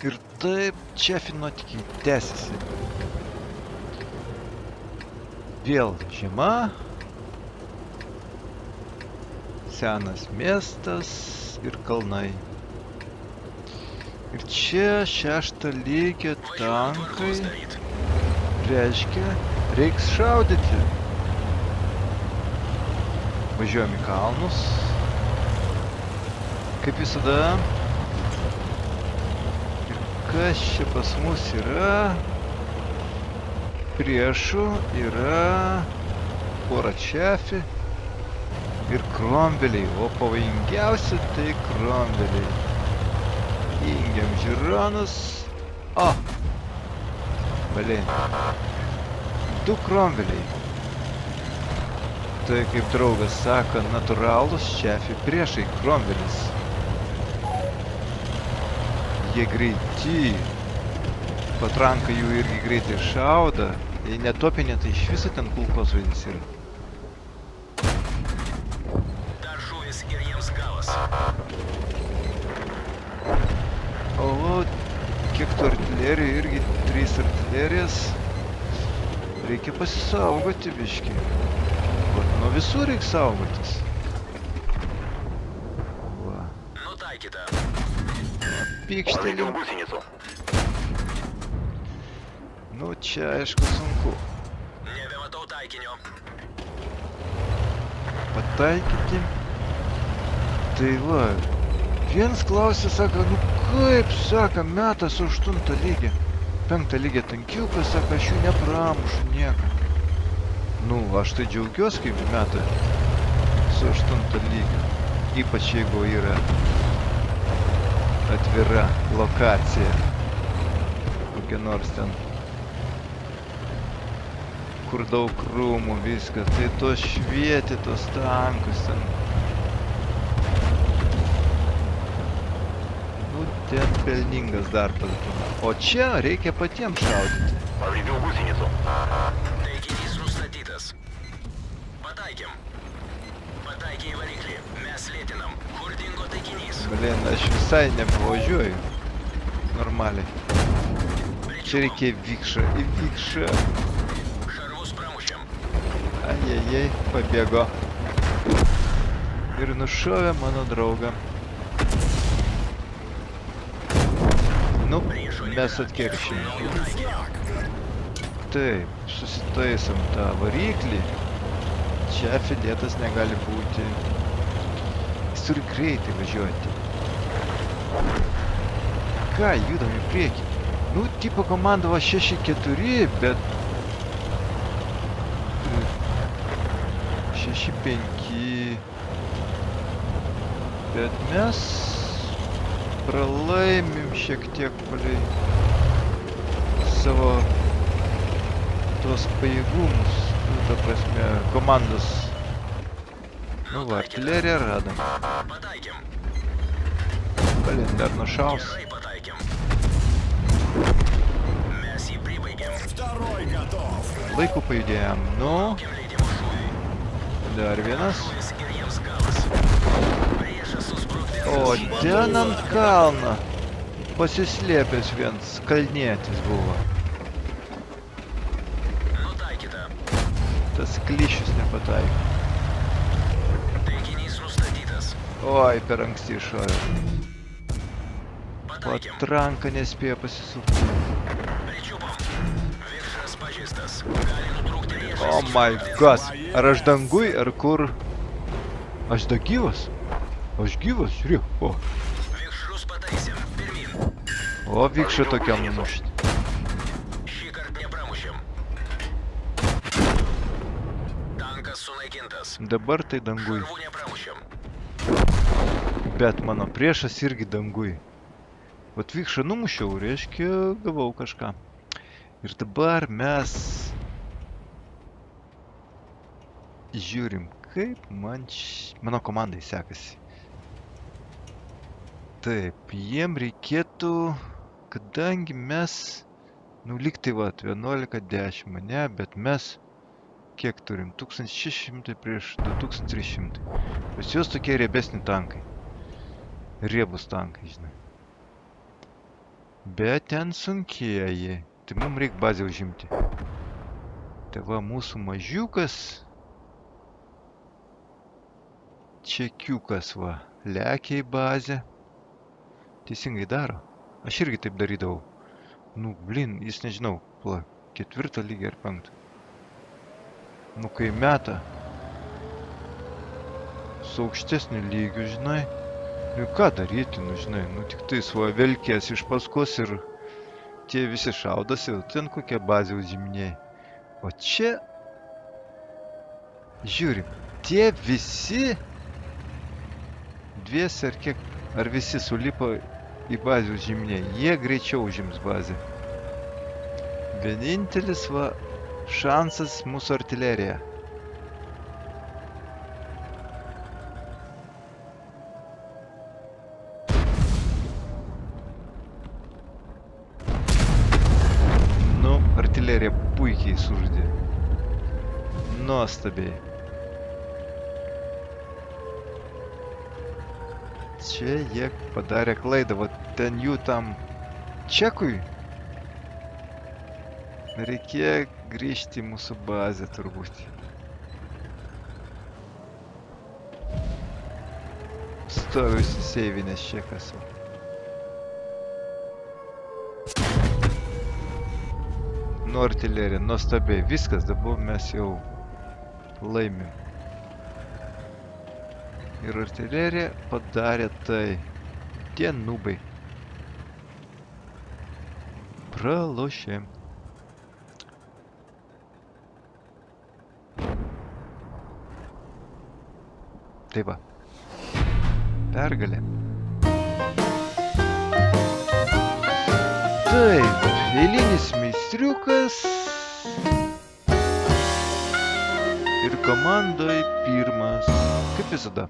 Ir taip čia nuotykiai tęsiasi. Vėl žiema. Senas miestas ir kalnai. Ir čia 6 lygio tankai. Reiškia, reiks šaudyti. Važiuojam į kalnus. Kaip visada. Ir kas čia pas mus yra? Priešų yra pora čefi ir kromveliai, o pavojingiausi tai kromveliai. Įjungiam žiūronus. O! Blin. 2 kromveliai. Tai kaip draugas sako, natūralūs čefi priešai kromvelis. Jie greiti. Patranka jų irgi greitai šauda. Jei netopinė, tai iš viso ten kulkosvaidis yra. Dar žuvis ir jiems galas. O, kiek tų artilerijų, irgi 3 artilerijas. Reikia pasisaugoti biškį. Vat nuo visų reikia saugotis. Va. Nutaikyta. Pykštelim. Nu, čia, aišku, sunku. Nebematau taikinio. Pataikyti. Tai va. Vienas klausė, sako, nu kaip, sako, metas 8 lygį. 5 lygį tankiukas, sako, aš jų nepramušu nieko. Nu, aš tai džiaugiuosi, kaip meta su 8 lygiu. Ypač jeigu yra atvira lokacija. Kokia nors ten. Kur daug krūmų, viskas. Tai tos švieti, tos tankus ten. Nu, ten pelningas darbas būna. O čia reikia patiems šaudyti. Повредил гусеницу. Тайкинис nustatytas. Pataikėm. Pataikė į variklį. Mes lėtinam. Kur dingo taikinys? Blin, aš visai nepavažiuoju. Normaliai. Čia reikia vikšą. Į vikšą. Šarvus pramušėm. Ajajai, pabėgo. Ir nušovė mano draugą. Nu, mes atkeršim. Taip, susitaisom tą variklį. Čia fidėtas negali būti. Jis turi greitai važiuoti. Ką, judam į priekį. Nu, tipo komanda va 6-4, bet 6-5. Bet mes pralaimim šiek tiek palei savo tuos pajėgumus, ta prasme, komandos. Nu va, artileriją radom. Pataikėm. Blin, dar nušaus. Gerai pataikėm. Mes jį pribaigėm. Laiku pajudėjom. Nu, Laukiam leidimo šūviui. dar vienas. Žuvis ir jiems galas. Priešas susprogdintas. O, ten ant kalno pasislėpęs vienas kalnietis buvo. Nutaikyta. Tas klišius nepataikė. Taikinys nustatytas. Oi, per anksti iššovė. Pataikėm. Patranka nespėjo pasisukti. Pričiupom. Vikšras pažeistas. Gali nutrūkti priešas. Oh my god. Ar aš dangui, ar kur? Aš da gyvas? Aš gyvas, žiūrėk. O, Vikšrus pataisėm. Pirmin. o vikšą tokiam numušti. Šįkart nepramušėm. Tankas sunaikintas. Dabar tai dangui. Šarvų nepramušėm. Bet mano priešas irgi dangui. Vat vikšą numušiau, reiškia, gavau kažką. Ir dabar mes žiūrim, kaip mano komandai sekasi. Taip, jiem reikėtų, kadangi mes, nu lygtai vat, 11-10 mane, bet mes kiek turim? 1600 prieš 2300. Pas juos tokie riebesni tankai. Riebus tankai, žinai. Bet ten sunkieji. Tai mums reikia bazę užimti. Tai va, mūsų mažiukas. Čekiukas va. Lekia į bazę. Teisingai daro. Aš irgi taip darydavau. Nu, blin, jis nežinau. Pla, 4 lygį ar 5. Nu, kai meta. Su aukštesniu lygiu, žinai. Nu, ką daryti, nu, žinai. Nu, tik tai va velkės iš paskos ir tie visi šaudosi. Ten kokia bazė užiminėjai. O čia. Žiūrim. Tie visi. Dviesi ar kiek. Ar visi sulipo į bazę užiminėjai. Jie greičiau užims bazę. Vienintelis va šansas mūsų artilerija. Nu, artilerija puikiai sužudė. Nuostabiai. Čia jie padarė klaidą, va ten jų tam čekui. Reikėjo grįžti į mūsų bazę turbūt. Stoviu įsiseivinęs čekas. Nu, artilerija, nuostabiai. Viskas, dabar mes jau laimim. Ir artilerija padarė tai. Tie nubai. Pralošė. Tai va. Pergalė. Taip, eilinis meistriukas. Ir komandoj pirmas. Kaip visada.